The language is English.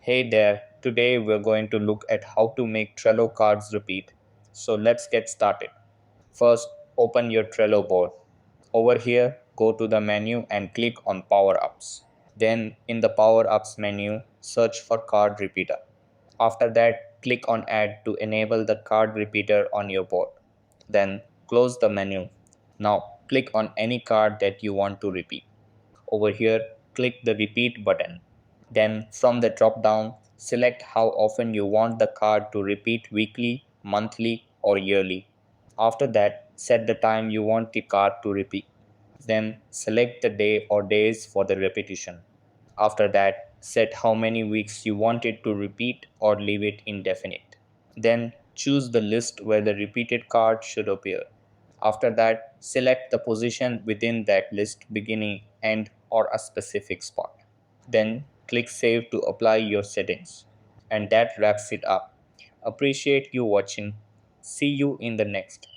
Hey there, today we're going to look at how to make Trello cards repeat. So let's get started. First, open your Trello board. Over here, go to the menu and click on Power Ups. Then, in the Power Ups menu, search for Card Repeater. After that, click on Add to enable the card repeater on your board. Then, close the menu. Now, click on any card that you want to repeat. Over here, click the repeat button. Then from the drop down, select how often you want the card to repeat weekly, monthly, or yearly. After that, set the time you want the card to repeat. Then select the day or days for the repetition. After that, set how many weeks you want it to repeat or leave it indefinite. Then choose the list where the repeated card should appear. After that, select the position within that list, beginning, end, or a specific spot. Then click Save to apply your settings. And that wraps it up. Appreciate you watching. See you in the next.